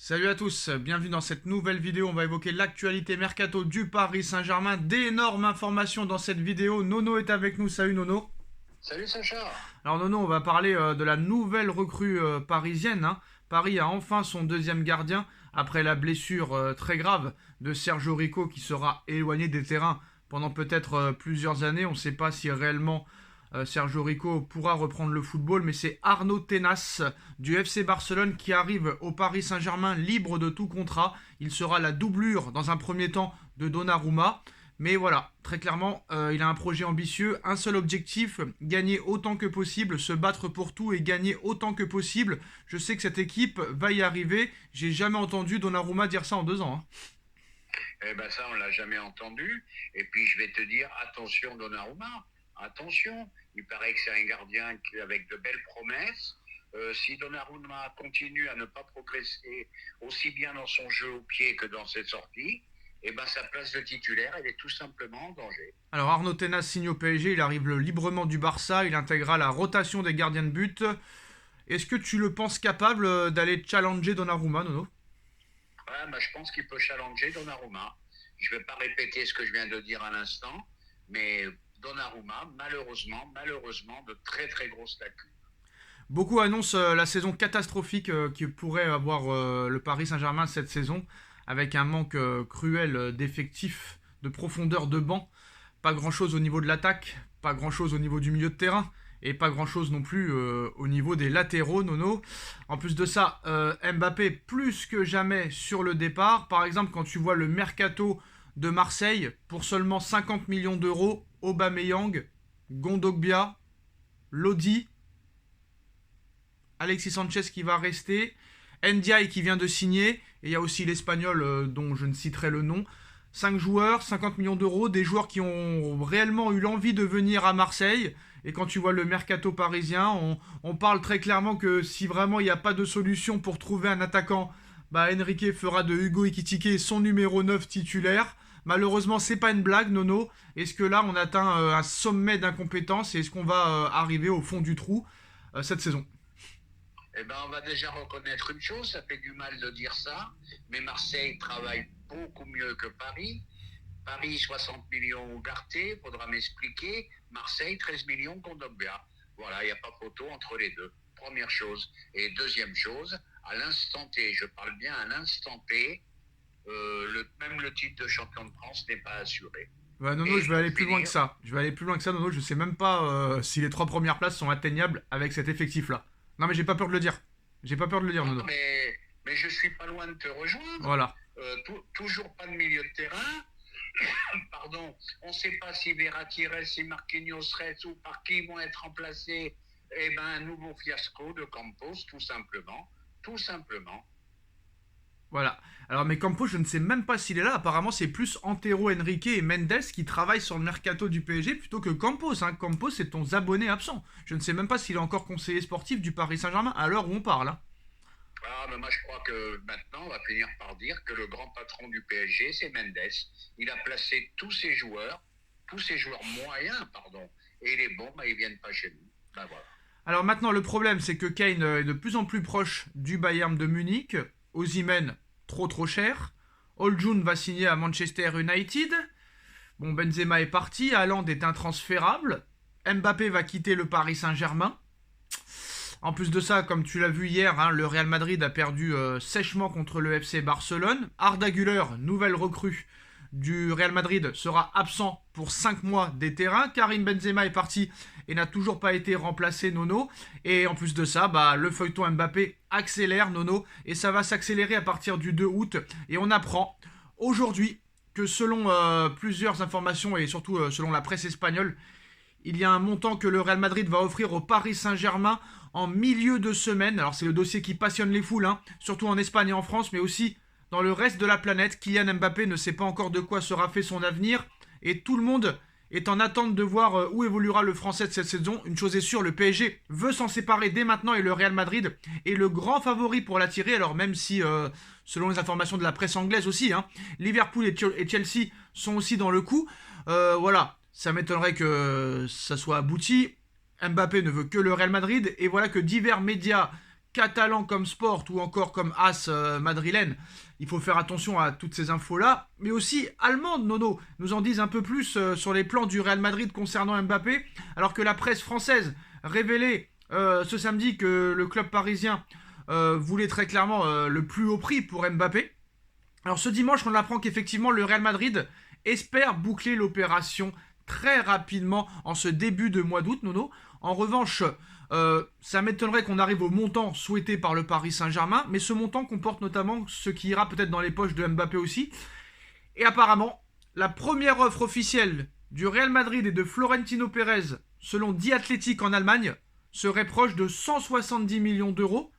Salut à tous, bienvenue dans cette nouvelle vidéo. On va évoquer l'actualité mercato du Paris Saint-Germain. D'énormes informations dans cette vidéo. Nono est avec nous. Salut Nono. Salut Sacha. Alors Nono, on va parler de la nouvelle recrue parisienne, hein. Paris a enfin son deuxième gardien après la blessure très grave de Sergio Rico qui sera éloigné des terrains pendant peut-être plusieurs années. On ne sait pas si réellement Sergio Rico pourra reprendre le football, mais c'est Arnaud Tenas du FC Barcelone qui arrive au Paris Saint-Germain libre de tout contrat. Il sera la doublure dans un premier temps de Donnarumma. Mais voilà, très clairement, il a un projet ambitieux, un seul objectif, gagner autant que possible, se battre pour tout et gagner autant que possible. Je sais que cette équipe va y arriver. J'ai jamais entendu Donnarumma dire ça en 2 ans, hein. Eh ben ça, on l'a jamais entendu. Et puis je vais te dire, attention Donnarumma, attention. Il paraît que c'est un gardien avec de belles promesses. Si Donnarumma continue à ne pas progresser aussi bien dans son jeu au pied que dans ses sorties, eh ben sa place de titulaire, elle est tout simplement en danger. Alors Arnaud Tenas signe au PSG, il arrive librement du Barça, il intégrera la rotation des gardiens de but. Est-ce que tu le penses capable d'aller challenger Donnarumma, Nono? Ouais, ben, je pense qu'il peut challenger Donnarumma. Je ne vais pas répéter ce que je viens de dire à l'instant, mais Donnarumma, malheureusement, de très très grosses lacunes. Beaucoup annoncent la saison catastrophique que pourrait avoir le Paris Saint-Germain cette saison, avec un manque cruel d'effectifs, de profondeur de banc. Pas grand-chose au niveau de l'attaque, pas grand-chose au niveau du milieu de terrain, et pas grand-chose non plus au niveau des latéraux, Nono. En plus de ça, Mbappé plus que jamais sur le départ. Par exemple, quand tu vois le mercato de Marseille, pour seulement 50 millions d'euros, Aubameyang, Gondogbia, Lodi, Alexis Sanchez qui va rester, Ndiaye qui vient de signer, et il y a aussi l'Espagnol dont je ne citerai le nom. 5 joueurs, 50 millions d'euros, des joueurs qui ont réellement eu l'envie de venir à Marseille. Et quand tu vois le mercato parisien, on parle très clairement que si vraiment il n'y a pas de solution pour trouver un attaquant, bah Enrique fera de Hugo Ekitike son numéro 9 titulaire. Malheureusement, c'est pas une blague, Nono. Est-ce que là, on atteint un sommet d'incompétence et est-ce qu'on va arriver au fond du trou cette saison? Eh ben, on va déjà reconnaître une chose, ça fait du mal de dire ça, mais Marseille travaille beaucoup mieux que Paris. Paris, 60 millions Ougarté, faudra m'expliquer. Marseille, 13 millions Kondogbia. Voilà, il n'y a pas photo entre les deux. Première chose. Et deuxième chose, à l'instant T, je parle bien à l'instant T, même le titre de champion de France n'est pas assuré. Ouais, Nono, Et je vais pour aller plus loin que finir, ça. Je vais aller plus loin que ça, Nono. Je sais même pas si les 3 premières places sont atteignables avec cet effectif-là. Non, mais j'ai pas peur de le dire. J'ai pas peur de le dire, non, Nono. mais je suis pas loin de te rejoindre. Voilà. Toujours pas de milieu de terrain. Pardon, on ne sait pas si Verratti reste, si Marquinhos reste ou par qui ils vont être remplacés. Eh ben, un nouveau fiasco de Campos, tout simplement. Tout simplement. Voilà. Alors, mais Campos, je ne sais même pas s'il est là. Apparemment, c'est plus Antero Henrique et Mendes qui travaillent sur le mercato du PSG plutôt que Campos, hein. Campos, c'est ton abonné absent. Je ne sais même pas s'il est encore conseiller sportif du Paris Saint-Germain à l'heure où on parle, hein. Ah, mais moi, je crois que maintenant, on va finir par dire que le grand patron du PSG, c'est Mendes. Il a placé tous ses joueurs moyens, pardon, et les bons, bah, ils viennent pas chez nous. Ben voilà. Alors maintenant, le problème, c'est que Kane est de plus en plus proche du Bayern de Munich. Osimhen, trop cher. Oljun va signer à Manchester United. Bon, Benzema est parti. Haaland est intransférable. Mbappé va quitter le Paris Saint-Germain. En plus de ça, comme tu l'as vu hier, hein, le Real Madrid a perdu sèchement contre le FC Barcelone. Arda Güler, nouvelle recrue du Real Madrid, sera absent pour 5 mois des terrains. Karim Benzema est parti et n'a toujours pas été remplacé, Nono. Et en plus de ça, bah, le feuilleton Mbappé accélère, Nono. Et ça va s'accélérer à partir du 2 août. Et on apprend aujourd'hui que selon plusieurs informations et surtout selon la presse espagnole, il y a un montant que le Real Madrid va offrir au Paris Saint-Germain en milieu de semaine. Alors c'est le dossier qui passionne les foules, hein, surtout en Espagne et en France, mais aussi dans le reste de la planète. Kylian Mbappé ne sait pas encore de quoi sera fait son avenir et tout le monde est en attente de voir où évoluera le Français de cette saison. Une chose est sûre, le PSG veut s'en séparer dès maintenant et le Real Madrid est le grand favori pour l'attirer. Alors même si, selon les informations de la presse anglaise aussi, hein, Liverpool et Chelsea sont aussi dans le coup. Voilà, ça m'étonnerait que ça soit abouti. Mbappé ne veut que le Real Madrid et voilà que divers médias catalan comme Sport ou encore comme AS madrilène. Il faut faire attention à toutes ces infos-là. Mais aussi allemandes, Nono, nous en disent un peu plus sur les plans du Real Madrid concernant Mbappé. Alors que la presse française révélait ce samedi que le club parisien voulait très clairement le plus haut prix pour Mbappé. Alors ce dimanche, on apprend qu'effectivement le Real Madrid espère boucler l'opération très rapidement en ce début de mois d'août, Nono. En revanche, ça m'étonnerait qu'on arrive au montant souhaité par le Paris Saint-Germain, mais ce montant comporte notamment ce qui ira peut-être dans les poches de Mbappé aussi. Et apparemment, la première offre officielle du Real Madrid et de Florentino Pérez, selon The Athletic en Allemagne, serait proche de 170 millions d'euros.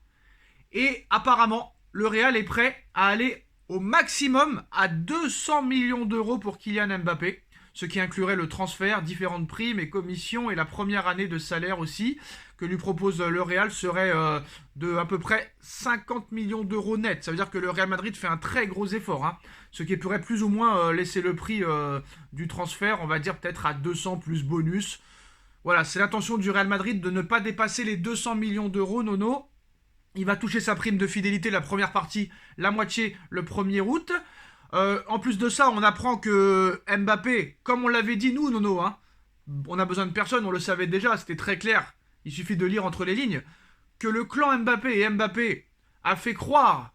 Et apparemment, le Real est prêt à aller au maximum à 200 millions d'euros pour Kylian Mbappé, ce qui inclurait le transfert, différentes primes et commissions et la première année de salaire aussi que lui propose le Real serait de à peu près 50 millions d'euros net. Ça veut dire que le Real Madrid fait un très gros effort, hein, ce qui pourrait plus ou moins laisser le prix du transfert, on va dire peut-être à 200 plus bonus. Voilà, c'est l'intention du Real Madrid de ne pas dépasser les 200 millions d'euros, Nono. Il va toucher sa prime de fidélité la première partie, la moitié le 1er août. En plus de ça, on apprend que Mbappé, comme on l'avait dit nous, Nono, hein, on a besoin de personne, on le savait déjà, c'était très clair. Il suffit de lire entre les lignes. Que le clan Mbappé et Mbappé a fait croire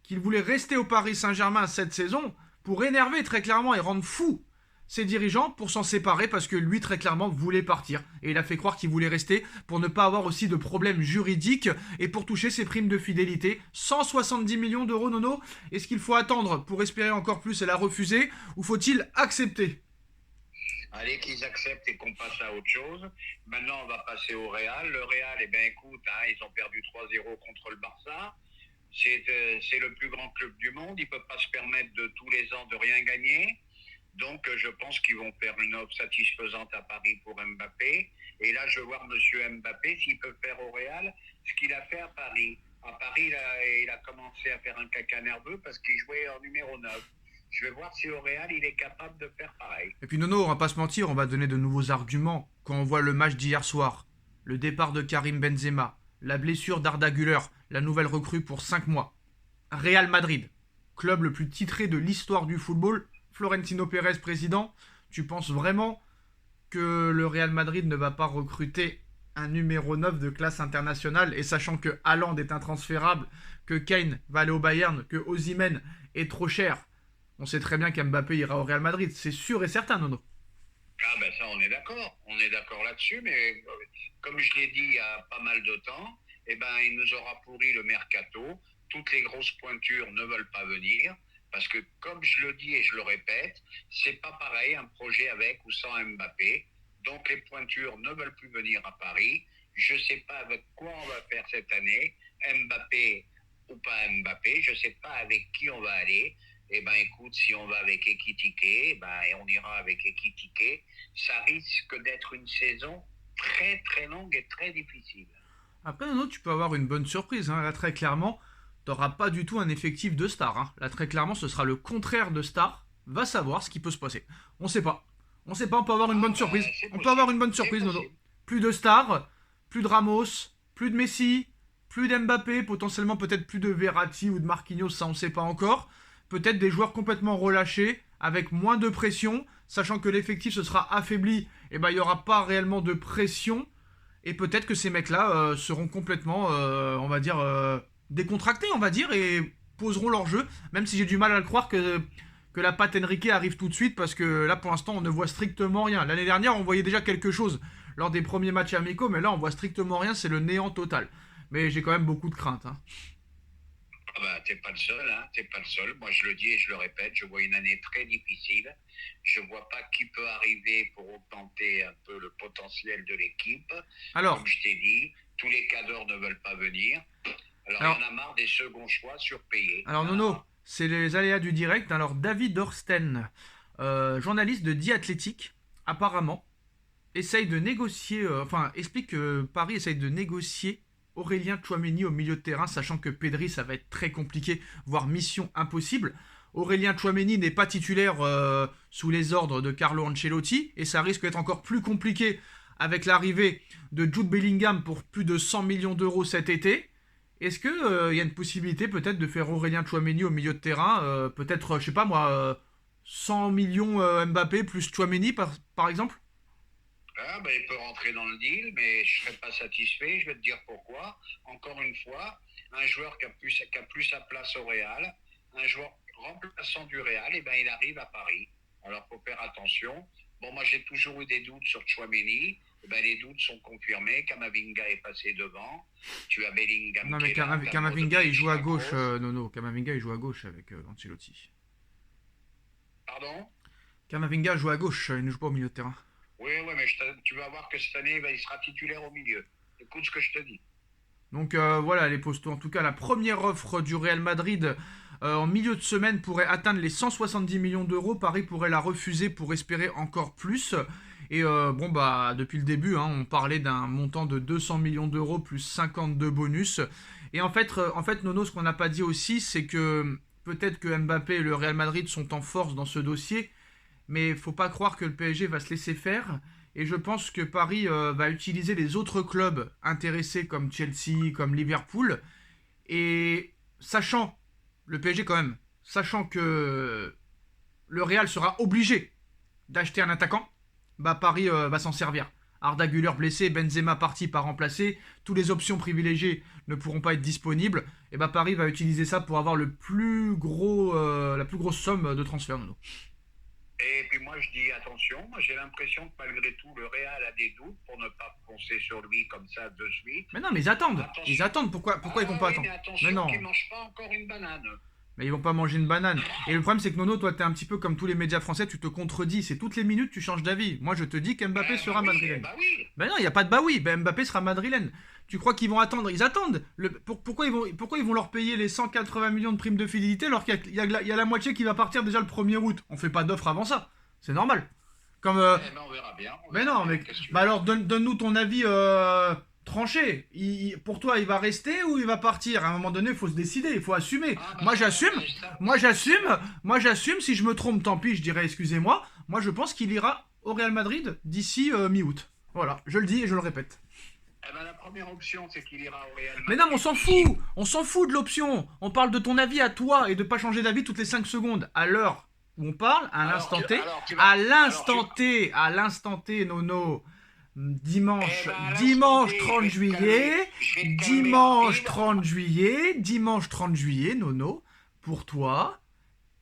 qu'il voulait rester au Paris Saint-Germain cette saison pour énerver très clairement et rendre fou ses dirigeants pour s'en séparer parce que lui très clairement voulait partir et il a fait croire qu'il voulait rester pour ne pas avoir aussi de problèmes juridiques et pour toucher ses primes de fidélité. 170 millions d'euros, Nono. Est-ce qu'il faut attendre pour espérer encore plus et la refuser ou faut-il accepter? Allez, qu'ils acceptent et qu'on passe à autre chose. Maintenant, on va passer au Real. Le Real, eh bien écoute, hein, ils ont perdu 3-0 contre le Barça. C'est le plus grand club du monde. Ils ne peuvent pas se permettre de tous les ans de rien gagner. Donc, je pense qu'ils vont faire une offre satisfaisante à Paris pour Mbappé. Et là, je veux voir M. Mbappé s'il peut faire au Real ce qu'il a fait à Paris. À Paris, il a commencé à faire un caca nerveux parce qu'il jouait en numéro 9. Je vais voir si au Real, il est capable de faire pareil. Et puis Nono, on va pas se mentir, on va donner de nouveaux arguments quand on voit le match d'hier soir. Le départ de Karim Benzema, la blessure d'Arda Güler, la nouvelle recrue pour 5 mois. Real Madrid, club le plus titré de l'histoire du football. Florentino Pérez, président, tu penses vraiment que le Real Madrid ne va pas recruter un numéro 9 de classe internationale et sachant que Haaland est intransférable, que Kane va aller au Bayern, que Osimhen est trop cher, on sait très bien qu'Mbappé ira au Real Madrid, c'est sûr et certain, Nono. Ah ben ça, on est d'accord là-dessus, mais comme je l'ai dit il y a pas mal de temps, eh ben il nous aura pourri le mercato, toutes les grosses pointures ne veulent pas venir. Parce que, comme je le dis et je le répète, c'est pas pareil un projet avec ou sans Mbappé. Donc, les pointures ne veulent plus venir à Paris. Je sais pas avec quoi on va faire cette année, Mbappé ou pas Mbappé. Je sais pas avec qui on va aller. Eh ben, écoute, si on va avec Ekitike, ben, et on ira avec Ekitike. Ça risque d'être une saison très, très longue et très difficile. Après, Nono, tu peux avoir une bonne surprise, hein. Là, très clairement, t'auras pas du tout un effectif de stars, hein. Là, très clairement, ce sera le contraire de stars. Va savoir ce qui peut se passer. On sait pas. On sait pas, on peut avoir une bonne surprise. On peut avoir une bonne surprise, Nono. Plus de stars, plus de Ramos, plus de Messi, plus d'Mbappé, potentiellement peut-être plus de Verratti ou de Marquinhos, ça on sait pas encore. Peut-être des joueurs complètement relâchés, avec moins de pression, sachant que l'effectif se sera affaibli, et ben il y aura pas réellement de pression. Et peut-être que ces mecs-là seront complètement, on va dire, décontractés, on va dire, et poseront leur jeu, même si j'ai du mal à le croire que la patte Enrique arrive tout de suite, parce que là, pour l'instant, on ne voit strictement rien. L'année dernière, on voyait déjà quelque chose lors des premiers matchs amicaux, mais là, on voit strictement rien, c'est le néant total. Mais j'ai quand même beaucoup de craintes, hein. Ah bah, t'es pas le seul, hein, t'es pas le seul. Moi, je le dis et je le répète, je vois une année très difficile. Je vois pas qui peut arriver pour augmenter un peu le potentiel de l'équipe. Alors, comme je t'ai dit, tous les cadres ne veulent pas venir. Alors, il y en a marre des seconds choix surpayés. Alors, Nono, c'est les aléas du direct. Alors, David Orsten, journaliste de The Athletic, apparemment, essaye de négocier, explique que Paris essaye de négocier Aurélien Tchouaméni au milieu de terrain, sachant que Pedri, ça va être très compliqué, voire mission impossible. Aurélien Tchouaméni n'est pas titulaire sous les ordres de Carlo Ancelotti, et ça risque d'être encore plus compliqué avec l'arrivée de Jude Bellingham pour plus de 100 millions d'euros cet été. Est-ce que y a une possibilité peut-être de faire Aurélien Tchouaméni au milieu de terrain, peut-être, je sais pas moi, 100 millions Mbappé plus Tchouaméni par exemple? Ah, ben, il peut rentrer dans le deal, mais je ne serais pas satisfait. Je vais te dire pourquoi. Encore une fois, un joueur qui a plus sa place au Real, un joueur remplaçant du Real, eh ben, il arrive à Paris. Alors, il faut faire attention. Bon, moi, j'ai toujours eu des doutes sur Tchouaméni. Eh ben, les doutes sont confirmés. Kamavinga est passé devant. Tu as Bellingham Non qui mais est là. Kamavinga il joue à gauche, Kroos. Nono. Kamavinga il joue à gauche avec Ancelotti. Pardon? Kamavinga joue à gauche, il ne joue pas au milieu de terrain. Oui, oui, mais tu vas voir que cette année, ben, il sera titulaire au milieu. Écoute ce que je te dis. Donc voilà les postos. En tout cas, la première offre du Real Madrid en milieu de semaine pourrait atteindre les 170 millions d'euros. Paris pourrait la refuser pour espérer encore plus. Et bon bah depuis le début, hein, on parlait d'un montant de 200 millions d'euros plus 52 bonus. Et en fait Nono, ce qu'on n'a pas dit aussi, c'est que peut-être que Mbappé et le Real Madrid sont en force dans ce dossier, mais il faut pas croire que le PSG va se laisser faire. Et je pense que Paris va utiliser les autres clubs intéressés comme Chelsea, comme Liverpool. Et sachant, le PSG quand même, sachant que le Real sera obligé d'acheter un attaquant, bah Paris va s'en servir. Arda Güler blessé, Benzema parti pas remplacé, toutes les options privilégiées ne pourront pas être disponibles. Et bah Paris va utiliser ça pour avoir la plus grosse somme de transfert. Nono. Et puis moi je dis attention, moi j'ai l'impression que malgré tout le Real a des doutes pour ne pas foncer sur lui comme ça de suite. Mais non, mais ils attendent. Attention. Ils attendent. Pourquoi ils vont pas oui, attendre? mais attention Mais non. qu'ils ne mangent pas encore une banane. Mais ils vont pas manger une banane. Et le problème, c'est que Nono, toi, t'es un petit peu comme tous les médias français, tu te contredis. C'est toutes les minutes, tu changes d'avis. Moi, je te dis qu'Mbappé sera madrilène. Bah oui. Ben non, il n'y a pas de bah oui. Ben Mbappé sera madrilène. Tu crois qu'ils vont attendre? Ils attendent. Pourquoi ils vont leur payer les 180 millions de primes de fidélité alors qu'il y a la moitié qui va partir déjà le 1er août? On fait pas d'offre avant ça. C'est normal. Comme. Eh ben, on verra bien. Mais non, mais. Bah alors, donne-nous ton avis tranché. Pour toi, il va rester ou il va partir? À un moment donné, il faut se décider, il faut assumer. Moi, j'assume. Moi, j'assume. Si je me trompe, tant pis, je dirais excusez-moi. Moi, je pense qu'il ira au Real Madrid d'ici mi-août. Voilà, je le dis et je le répète. Eh ben, la première option, c'est qu'il ira au Real Madrid. Mais non, mais on s'en fout. On s'en fout de l'option. On parle de ton avis à toi et de pas changer d'avis toutes les 5 secondes. À l'heure où on parle, à l'instant T, à l'instant T, Nono, dimanche 30 juillet, dimanche 30 juillet, Nono, pour toi,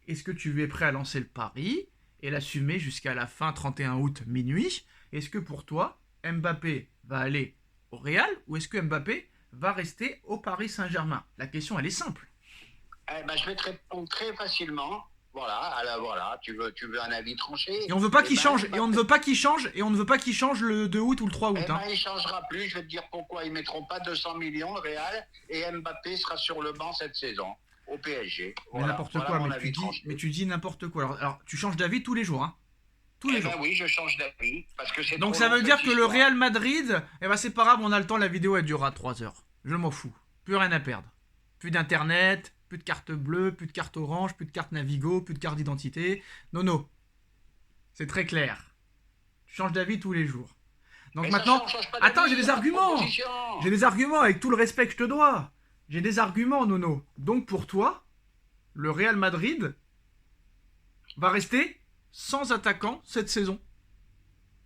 est-ce que tu es prêt à lancer le pari et l'assumer jusqu'à la fin 31 août minuit? Est-ce que pour toi, Mbappé va aller au Real ou est-ce que Mbappé va rester au Paris Saint-Germain? La question, elle est simple. Eh ben, je vais te répondre très facilement. Voilà, alors voilà, tu veux un avis tranché. Et on veut pas qu'il ben, change, et on ne veut pas qu'il change, et on ne veut pas qu'il change le 2 août ou le 3 août. Eh ben, il changera plus, je vais te dire pourquoi. Ils mettront pas 200 millions, le Real, et Mbappé sera sur le banc cette saison, au PSG. Mais Voilà, n'importe voilà quoi, mon avis tranché. mais tu dis n'importe quoi. Alors, tu changes d'avis tous les jours, hein. Tous les jours. Ben oui, je change d'avis, parce que c'est Donc trop ça long, veut dire cette que le histoire. Real Madrid, eh ben c'est pas grave, on a le temps, la vidéo elle durera 3 heures. Je m'en fous. Plus rien à perdre. Plus d'internet, plus de carte bleue, plus de carte orange, plus de carte Navigo, plus de carte d'identité. Non. C'est très clair. Tu changes d'avis tous les jours. Donc Mais maintenant, ça change pas attends, d'avis, j'ai des c'est ma arguments. proposition. J'ai des arguments avec tout le respect que je te dois. J'ai des arguments, Nono. Donc pour toi, le Real Madrid va rester sans attaquant cette saison.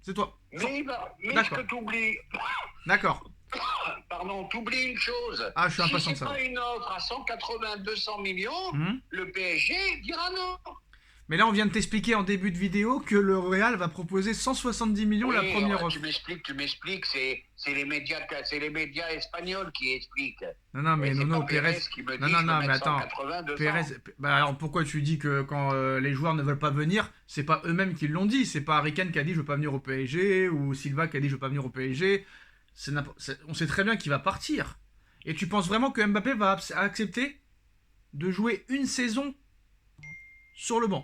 C'est toi. Mais ce D'accord. que t'oublies, D'accord. pardon, t'oublies une chose. Ah, je suis impatient de Si c'est savoir. pas une offre à 180, 200 millions, Mhm. le PSG dira non. Mais là, on vient de t'expliquer en début de vidéo que le Real va proposer 170 millions la Oui, première ouais, offre. tu m'expliques, c'est les médias espagnols qui expliquent. Non, mais Ouais, c'est Nono, pas Pérez. qui me dit Non, je veux mais mettre attends. 180, 200. Pérez. Bah alors pourquoi tu dis que quand les joueurs ne veulent pas venir, c'est pas eux-mêmes qui l'ont dit. C'est pas Harry Kane qui a dit je veux pas venir au PSG ou Silva qui a dit je veux pas venir au PSG. On sait très bien qu'il va partir. Et tu penses vraiment que Mbappé va accepter de jouer une saison sur le banc?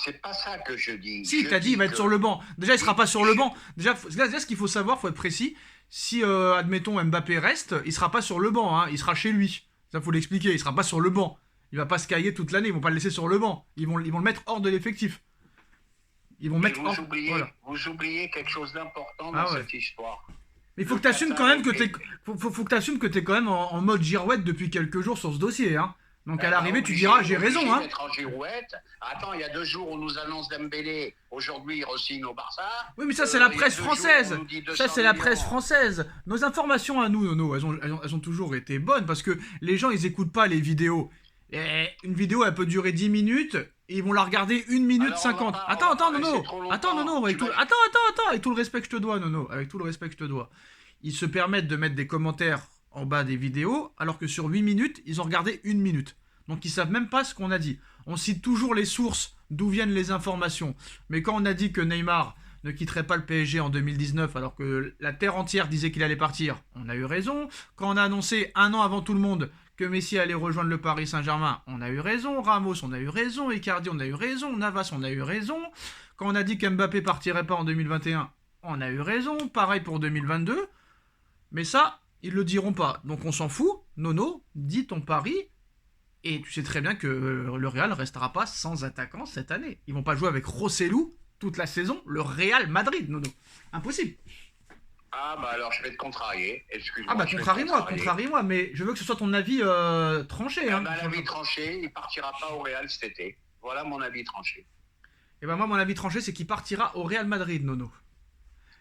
C'est pas ça que je dis. Si, Je t'as dit il va être sur le banc. Déjà, il sera pas sur le banc. Déjà, ce qu'il faut savoir, faut être précis. Si, admettons, Mbappé reste, il sera pas sur le banc. Hein. Il sera chez lui. Ça, faut l'expliquer. Il sera pas sur le banc. Il va pas se cailler toute l'année. Ils vont pas le laisser sur le banc. Ils vont le mettre hors de l'effectif. Ils vont mettre hors. Voilà. Vous oubliez quelque chose d'important Ah dans ouais. cette histoire. Mais il faut que tu assumes quand même que t'es faut que t'assumes que t'es quand même en mode girouette depuis quelques jours sur ce dossier, hein. Donc à l'arrivée, tu diras j'ai raison, hein. Être en girouette. Attends, il y a 2 jours, on nous annonce Dembélé. Aujourd'hui, il re-signe au Barça. Oui, mais ça, c'est la Il y a presse 2 française. jours, on nous dit Ça, 200 c'est la presse millions. française. Nos informations à nous, Nono, elles ont toujours été bonnes parce que les gens, ils écoutent pas les vidéos. Et une vidéo, elle peut durer 10 minutes et ils vont la regarder 1 minute Alors, 50. on Attends, va pas Nono. laisser trop longtemps. Attends, Nono. Tu vas- Attends, avec tout le respect que je te dois, Nono. Avec tout le respect que je te dois. Ils se permettent de mettre des commentaires en bas des vidéos alors que sur 8 minutes, ils ont regardé 1 minute. Donc ils savent même pas ce qu'on a dit. On cite toujours les sources d'où viennent les informations. Mais quand on a dit que Neymar ne quitterait pas le PSG en 2019 alors que la terre entière disait qu'il allait partir, on a eu raison. Quand on a annoncé 1 an avant tout le monde que Messi allait rejoindre le Paris Saint-Germain, on a eu raison. Ramos, on a eu raison. Icardi, on a eu raison. Navas, on a eu raison. Quand on a dit qu'Mbappé partirait pas en 2021, on a eu raison. Pareil pour 2022. Mais ça, ils le diront pas. Donc on s'en fout. Nono, dis ton pari. Et tu sais très bien que le Real restera pas sans attaquant cette année. Ils vont pas jouer avec Rossellou toute la saison. Le Real Madrid, Nono. Impossible. Ah, bah alors, je vais te contrarier. Excuse-moi. Ah bah je vais te contrarie-moi, mais je veux que ce soit ton avis tranché. Hein. Bah, l'avis tranché, il partira pas au Real cet été. Voilà mon avis tranché. Et ben moi, mon avis tranché, c'est qu'il partira au Real Madrid, Nono.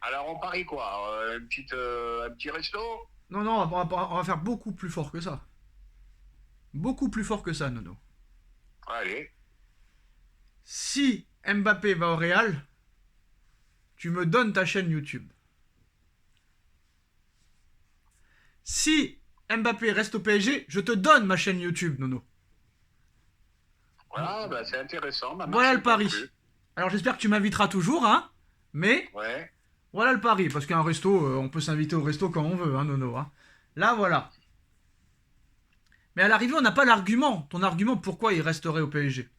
Alors, on parie quoi? Un petit resto? Non, on va faire beaucoup plus fort que ça. Beaucoup plus fort que ça, Nono. Allez. Si Mbappé va au Real, tu me donnes ta chaîne YouTube. Si Mbappé reste au PSG, je te donne ma chaîne YouTube, Nono. Voilà, bah, c'est intéressant. Bah, Voilà merci le pari. non plus. Alors j'espère que tu m'inviteras toujours, hein. Mais Ouais. voilà le pari, parce qu'un resto, on peut s'inviter au resto quand on veut, hein, Nono. Hein. Là, voilà. Mais à l'arrivée, on n'a pas l'argument. Ton argument, pourquoi il resterait au PSG?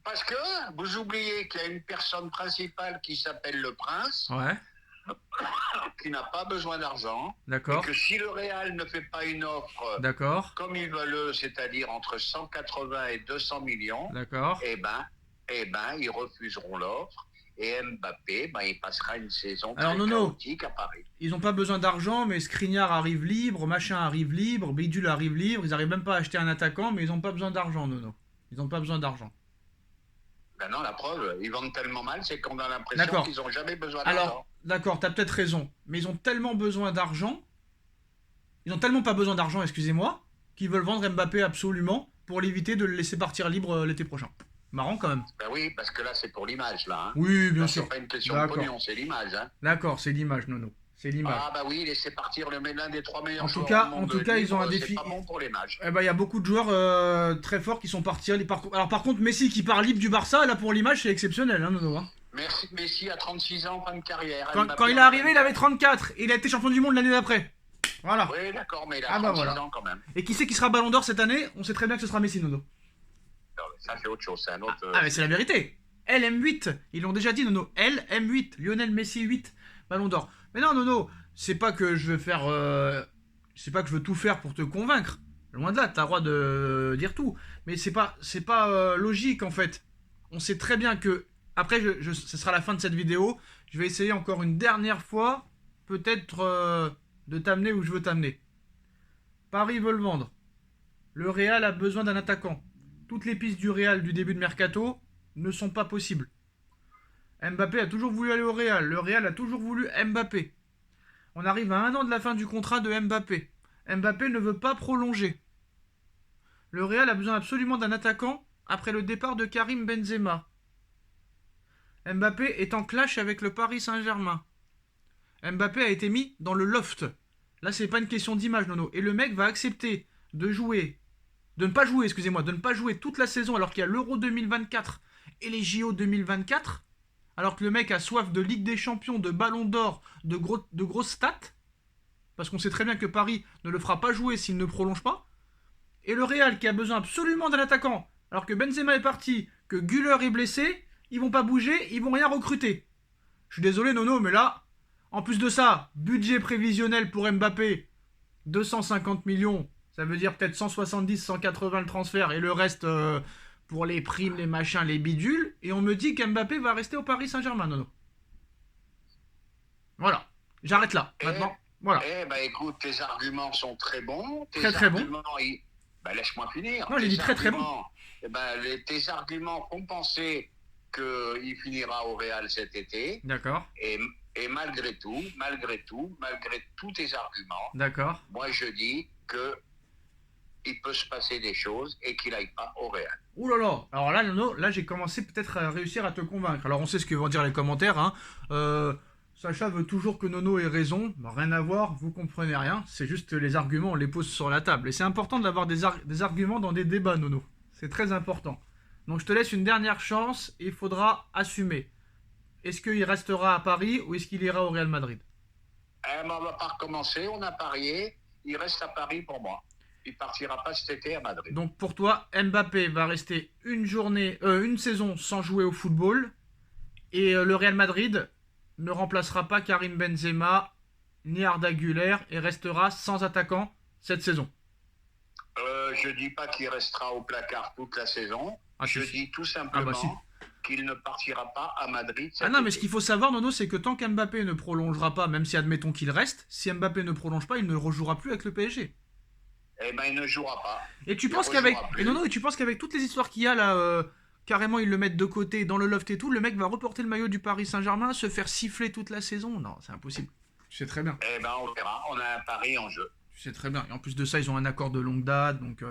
Parce que vous oubliez qu'il y a une personne principale qui s'appelle le Prince, Ouais, qui n'a pas besoin d'argent, et d'accord, que si le Real ne fait pas une offre d'accord, comme ils veulent, c'est-à-dire entre 180 et 200 millions, d'accord. eh ben, ils refuseront l'offre. Et Mbappé, il passera une saison Alors, très Nono. chaotique à Paris. Ils n'ont pas besoin d'argent, mais Skriniar arrive libre, machin arrive libre, Bidule arrive libre. Ils n'arrivent même pas à acheter un attaquant, mais ils n'ont pas besoin d'argent, Nono. Ils n'ont pas besoin d'argent. Ben non, la preuve, ils vendent tellement mal, c'est qu'on a l'impression D'accord. qu'ils n'ont jamais besoin d'argent. Alors, d'accord, t'as peut-être raison, mais ils ont tellement besoin d'argent, ils ont tellement pas besoin d'argent, excusez-moi, qu'ils veulent vendre Mbappé absolument pour l'éviter de le laisser partir libre l'été prochain. Marrant quand même. Ben oui, parce que là, c'est pour l'image, là. Hein. Oui, bien Là, sûr. c'est pas une question de D'accord. pognon, c'est l'image. Hein. D'accord, c'est l'image, Nono. C'est l'image. Ah bah oui, laisser partir l'un des 3 meilleurs En tout joueurs cas- du en monde tout cas, ils ont un libre, défi. C'est pas bon pour l'image. Eh ben, il y a beaucoup de joueurs très forts qui sont partis. Alors, par contre, Messi qui part libre du Barça, là pour l'image, c'est exceptionnel, hein, Nono. Hein. Merci Messi à 36 ans, fin de carrière. Quand, Mbappé, quand il est arrivé, il avait 34. Et il a été champion du monde l'année d'après. Voilà. Oui, d'accord, mais il a Ah bah 36 voilà. ans quand même. Et qui c'est qui sera Ballon d'Or cette année? On sait très bien que ce sera Messi, Nono. Non, mais ça, c'est autre chose, c'est un autre... Ah, mais c'est la vérité. LM8, ils l'ont déjà dit, Nono. LM8, Lionel Messi 8, Ballon d'Or. Mais non, Nono, c'est pas que je veux faire. C'est pas que je veux tout faire pour te convaincre. Loin de là, t'as le droit de dire tout. Mais c'est pas logique en fait. On sait très bien que. Après, ce sera la fin de cette vidéo. Je vais essayer encore une dernière fois, peut-être de t'amener où je veux t'amener. Paris veut le vendre. Le Real a besoin d'un attaquant. Toutes les pistes du Real du début de mercato ne sont pas possibles. Mbappé a toujours voulu aller au Real. Le Real a toujours voulu Mbappé. On arrive à 1 an de la fin du contrat de Mbappé. Mbappé ne veut pas prolonger. Le Real a besoin absolument d'un attaquant après le départ de Karim Benzema. Mbappé est en clash avec le Paris Saint-Germain. Mbappé a été mis dans le loft. Là, c'est pas une question d'image, Nono. Et le mec va accepter de jouer, de ne pas jouer toute la saison alors qu'il y a l'Euro 2024 et les JO 2024, alors que le mec a soif de Ligue des Champions, de Ballon d'Or, de grosses stats, parce qu'on sait très bien que Paris ne le fera pas jouer s'il ne prolonge pas. Et le Real qui a besoin absolument d'un attaquant, alors que Benzema est parti, que Güler est blessé, ils vont pas bouger, ils vont rien recruter. Je suis désolé, Nono, mais là, en plus de ça, budget prévisionnel pour Mbappé, 250 millions, ça veut dire peut-être 170, 180 le transfert, et le reste pour les primes, les machins, les bidules, et on me dit qu'Mbappé va rester au Paris Saint-Germain, Nono. Voilà. J'arrête là. Maintenant, voilà. Écoute, tes arguments sont très bons. Très très bon. Laisse-moi finir. Non, j'ai dit très très bon. Tes arguments font penser qu'il finira au Real cet été. D'accord. Et malgré malgré tous tes arguments, d'accord. Moi je dis que il peut se passer des choses et qu'il n'aille pas au Real. Ouh là là. Alors là, Nono, là j'ai commencé peut-être à réussir à te convaincre. Alors on sait ce que vont dire les commentaires. Hein. Sacha veut toujours que Nono ait raison. Bah, rien à voir, vous comprenez rien. C'est juste les arguments, on les pose sur la table. Et c'est important d'avoir des arguments dans des débats, Nono. C'est très important. Donc je te laisse une dernière chance et il faudra assumer. Est-ce qu'il restera à Paris ou est-ce qu'il ira au Real Madrid? On va pas recommencer, on a parié. Il reste à Paris pour moi. Il partira pas cet été à Madrid. Donc pour toi, Mbappé va rester une saison sans jouer au football et le Real Madrid ne remplacera pas Karim Benzema ni Arda Güler et restera sans attaquant cette saison. Je dis pas qu'il restera au placard toute la saison. Je dis tout simplement qu'il ne partira pas à Madrid cet été. Mais ce qu'il faut savoir, Nono, c'est que tant qu'Mbappé ne prolongera pas, même si admettons qu'il reste, si Mbappé ne prolonge pas, il ne rejouera plus avec le PSG. Il ne jouera pas. Et tu penses qu'avec toutes les histoires qu'il y a là, carrément ils le mettent de côté dans le loft et tout, le mec va reporter le maillot du Paris Saint-Germain, se faire siffler toute la saison? Non, c'est impossible. Tu sais très bien. On verra, on a un pari en jeu. Tu sais très bien. Et en plus de ça, ils ont un accord de longue date, donc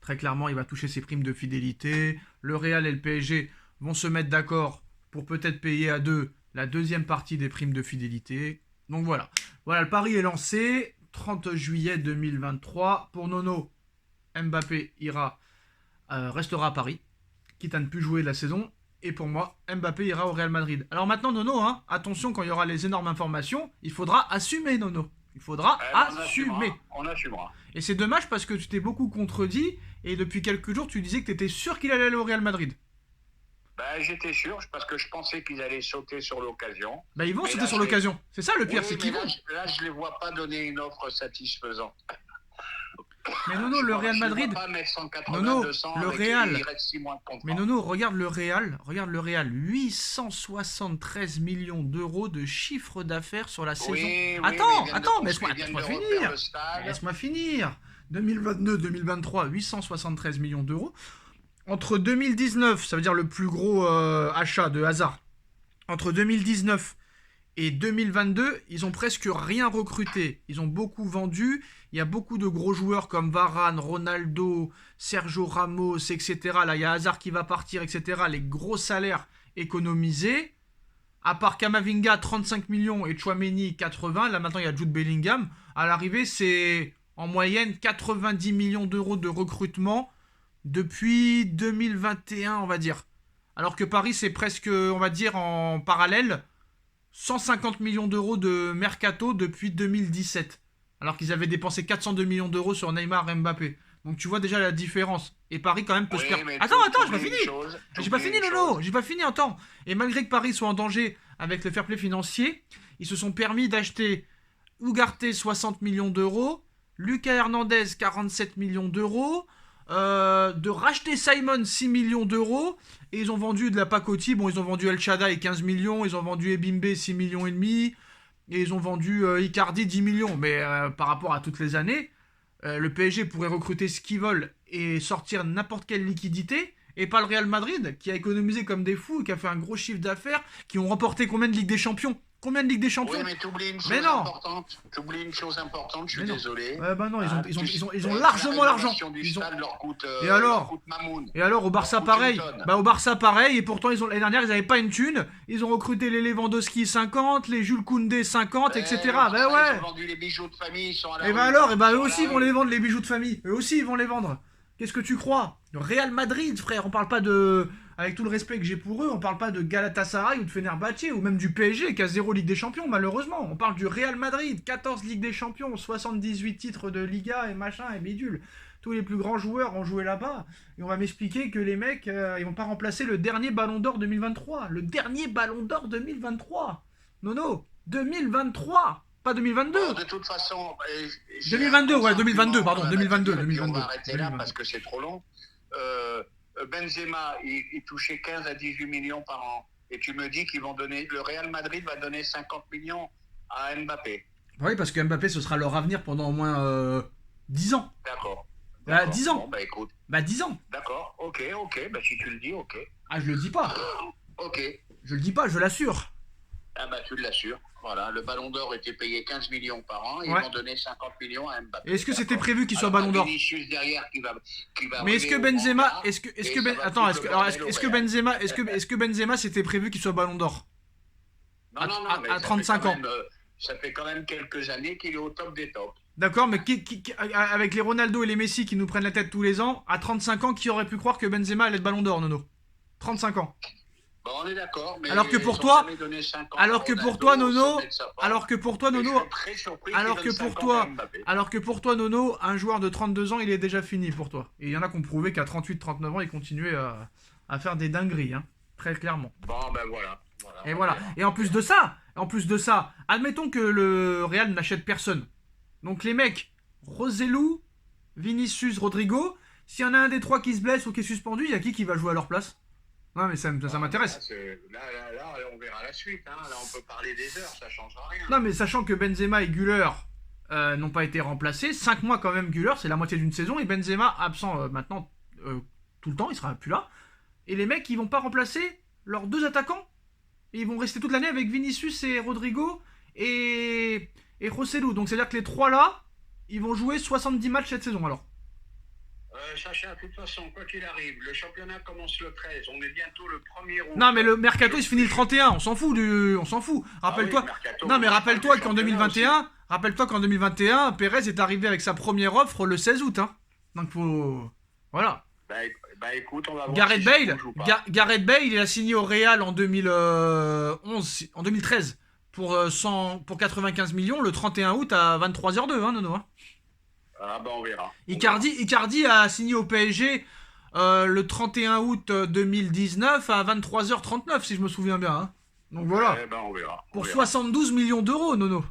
très clairement, il va toucher ses primes de fidélité. Le Real et le PSG vont se mettre d'accord pour peut-être payer à deux la deuxième partie des primes de fidélité. Donc voilà. Voilà, le pari est lancé. 30 juillet 2023. Pour Nono, Mbappé restera à Paris, quitte à ne plus jouer de la saison. Et pour moi, Mbappé ira au Real Madrid. Alors maintenant, Nono, attention, quand il y aura les énormes informations, il faudra assumer, Nono. Il faudra assumer. On assumera. Et c'est dommage parce que tu t'es beaucoup contredit et depuis quelques jours, tu disais que tu étais sûr qu'il allait aller au Real Madrid. J'étais sûr parce que je pensais qu'ils allaient sauter sur l'occasion. Ils vont sauter sur l'occasion. C'est ça le pire, c'est qu'ils vont. Là, je les vois pas donner une offre satisfaisante. Mais Nono, le Real Madrid. Nono, le Real. Mais Nono, regarde le Real. 873 millions d'euros de chiffre d'affaires sur la saison. Attends, laisse-moi finir. 2022-2023, 873 millions d'euros. Entre 2019, ça veut dire le plus gros achat de Hazard. Entre 2019 et 2022, ils ont presque rien recruté. Ils ont beaucoup vendu. Il y a beaucoup de gros joueurs comme Varane, Ronaldo, Sergio Ramos, etc. Là, il y a Hazard qui va partir, etc. Les gros salaires économisés. À part Kamavinga, 35 millions et Tchouaméni, 80. Là, maintenant, il y a Jude Bellingham. À l'arrivée, c'est en moyenne 90 millions d'euros de recrutement depuis 2021, on va dire. Alors que Paris, c'est presque, on va dire, en parallèle, 150 millions d'euros de mercato depuis 2017. Alors qu'ils avaient dépensé 402 millions d'euros sur Neymar et Mbappé. Donc tu vois déjà la différence. Et Paris quand même peut se faire... Attends, j'ai pas fini. J'ai pas fini, Nono. J'ai pas fini, attends. Et malgré que Paris soit en danger avec le fair play financier, ils se sont permis d'acheter Ugarte 60 millions d'euros, Lucas Hernandez 47 millions d'euros, de racheter Simon 6 millions d'euros, et ils ont vendu de la pacotille. Bon, ils ont vendu El Shaddai 15 millions, ils ont vendu Ebimbe 6 millions et demi, et ils ont vendu Icardi 10 millions. Mais par rapport à toutes les années, le PSG pourrait recruter ce qu'ils veulent et sortir n'importe quelle liquidité, et pas le Real Madrid qui a économisé comme des fous, qui a fait un gros chiffre d'affaires, qui ont remporté combien de Ligue des Champions? Combien de Ligue des Champions? Oui, mais t'oublies une chose importante, je suis désolé. Non, ils ont largement l'argent. Et alors, au Barça pareil. Au Barça pareil, et pourtant l'année dernière ils n'avaient pas une thune. Ils ont recruté les Lewandowski 50, les Jules Koundé 50, etc. Ils ont vendu les bijoux de famille, ils sont à la eux aussi ils vont les vendre, les bijoux de famille. Eux aussi ils vont les vendre. Qu'est-ce que tu crois? Le Real Madrid, frère, on parle pas de... Avec tout le respect que j'ai pour eux, on parle pas de Galatasaray ou de Fenerbahçe ou même du PSG qui a 0 Ligue des Champions, malheureusement. On parle du Real Madrid, 14 Ligue des Champions, 78 titres de Liga et machin et bidule. Tous les plus grands joueurs ont joué là-bas. Et on va m'expliquer que les mecs, ils vont pas remplacer le dernier Ballon d'Or 2023. Le dernier Ballon d'Or 2023. Nono, 2023, pas 2022. De toute façon... 2022, ouais, 2022, pardon, 2022. On va arrêter là parce que c'est trop long. Benzema, il touchait 15 à 18 millions par an. Et tu me dis qu'ils vont donner, le Real Madrid va donner 50 millions. à Mbappé. Oui, parce que Mbappé, ce sera leur avenir pendant au moins 10 ans. D'accord. 10 ans. Bon, bah écoute. 10 ans. D'accord, ok. Bah si tu le dis, ok. Ah, je le dis pas. Ok. Je le dis pas, je l'assure. Ah bah tu l'assures. Voilà, le Ballon d'Or était payé 15 millions par an, ils Ouais. vont donner 50 millions à Mbappé. Et est-ce que c'était D'accord. prévu qu'il soit Alors, Ballon d'Or? Vinicius derrière qui va Mais est-ce que arriver au Benzema, Manga, est-ce que et ça va attends, foutre le bordel au est-ce que Real. Benzema, est-ce que Benzema c'était prévu qu'il soit Ballon d'Or? Non, mais à ça 35 fait quand ans. même, ça fait quand même quelques années qu'il est au top des tops. D'accord, mais avec les Ronaldo et les Messi qui nous prennent la tête tous les ans, à 35 ans, qui aurait pu croire que Benzema allait être Ballon d'Or, Nono? 35 ans. Bon, on est d'accord, mais Alors que pour ils ont toi, jamais donné 5 ans alors à que pour Ronaldo toi, au Nono, sommet de sa forme. alors que pour toi, Et je Nono, suis très surpris alors qu'ils que donnent pour 5 ans toi, à Mbappé. alors que pour toi, Nono, un joueur de 32 ans, il est déjà fini pour toi. Et il y en a qui ont prouvé qu'à 38-39 ans, il continuait à faire des dingueries, hein, très clairement. Bon, ben voilà. Et on voilà. verra. Et en plus de ça, admettons que le Real n'achète personne. Donc les mecs, Roselu, Vinicius, Rodrigo, s'il y en a un des trois qui se blesse ou qui est suspendu, il y a qui va jouer à leur place? Non mais ça m'intéresse. Là, on verra la suite. Hein. Là, on peut parler des heures, ça changera rien. Non mais sachant que Benzema et Güler n'ont pas été remplacés, 5 mois quand même Güler, c'est la moitié d'une saison, et Benzema absent maintenant tout le temps, il sera plus là. Et les mecs, ils vont pas remplacer leurs deux attaquants. Et ils vont rester toute l'année avec Vinicius et Rodrigo et Roselu. Donc c'est-à-dire que les trois là, ils vont jouer 70 matchs cette saison alors. Sacha, de toute façon, quoi qu'il arrive, le championnat commence le 13. On est bientôt le 1er août. Non mais le mercato il se finit le 31, on s'en fout on s'en fout. Rappelle-toi. Non mais rappelle-toi qu'en 2021, Pérez est arrivé avec sa première offre le 16 août hein. Donc faut voilà. Bah écoute, on va voir. Gareth si Bale, ça bouge ou pas. Gareth Bale, il a signé au Real en 2013 pour 95 millions le 31 août à 23h02 hein Nono hein. Ah bah on verra. Icardi a signé au PSG le 31 août 2019 à 23h39 si je me souviens bien hein. Donc voilà. Eh ben on verra. Pour 72 millions d'euros Nono.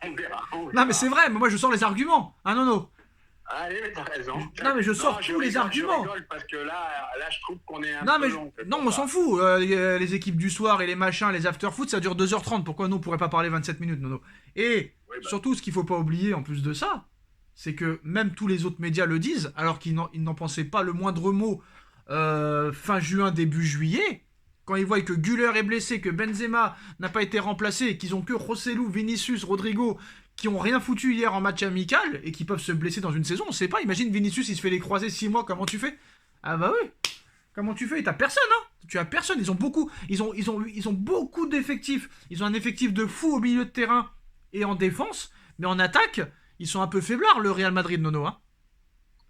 On verra. Non mais c'est vrai, mais moi je sors les arguments hein Nono. Allez, mais t'as raison. Non mais je sors tous les arguments. Je rigole parce que là je trouve qu'on est un Non peu mais long. non, on s'en fout. Les équipes du soir et les machins, les after-foot, ça dure 2h30. Pourquoi nous on pourrait pas parler 27 minutes, Nono? Et Oui, bah. surtout, ce qu'il faut pas oublier en plus de ça, c'est que même tous les autres médias le disent, alors qu'ils n'en pensaient pas le moindre mot fin juin, début juillet. Quand ils voient que Güler est blessé, que Benzema n'a pas été remplacé, qu'ils ont que Roselu, Vinicius, Rodrigo, qui ont rien foutu hier en match amical et qui peuvent se blesser dans une saison, on sait pas. Imagine Vinicius, il se fait les croiser 6 mois, comment tu fais? Ah bah oui. Comment tu fais? T'as personne, hein? Tu as personne. Ils ont beaucoup d'effectifs. Ils ont un effectif de fou au milieu de terrain et en défense, mais en attaque, ils sont un peu faiblards, le Real Madrid, Nono, hein?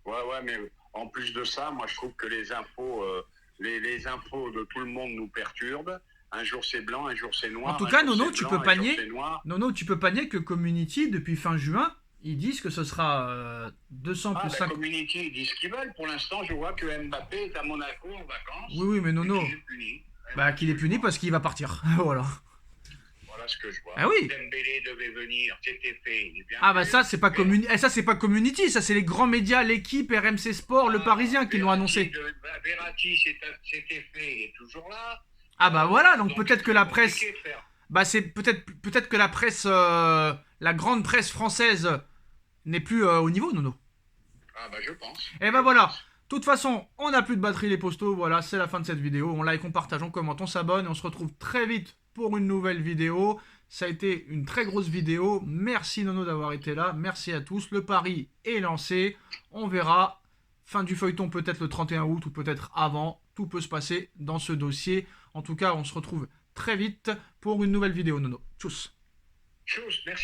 Ouais, mais en plus de ça, moi je trouve que les infos, les infos de tout le monde nous perturbent. Un jour c'est blanc, un jour c'est noir. En tout cas, Nono, tu peux panier. Nono, tu peux panier que Community, depuis fin juin, ils disent que ce sera 200 plus 5. Community, ils disent ce qu'ils veulent. Pour l'instant, je vois que Mbappé est à Monaco en vacances. Oui, mais Nono. Qu'il est puni. Qu'il est puni parce qu'il va partir. Voilà. Voilà ce que je vois. Ah oui. Dembélé devait venir, c'était fait. Il est bien Ah bah fait. ça c'est pas ça c'est pas Community, ça c'est les grands médias, l'équipe, RMC Sport, Le Parisien qui l'ont annoncé. Verratti, c'était fait, il est toujours là. Ah bah voilà, donc peut-être que la presse, bah c'est peut-être que la presse, la grande presse française n'est plus au niveau, Nono. Ah bah je pense. Et bah voilà. De toute façon, on n'a plus de batterie les postos, voilà, c'est la fin de cette vidéo. On like, on partage, on commente, on s'abonne et on se retrouve très vite pour une nouvelle vidéo. Ça a été une très grosse vidéo. Merci Nono d'avoir été là. Merci à tous. Le pari est lancé. On verra. Fin du feuilleton peut-être le 31 août ou peut-être avant. Tout peut se passer dans ce dossier. En tout cas, on se retrouve très vite pour une nouvelle vidéo, Nono. Tchuss. Tchuss, merci.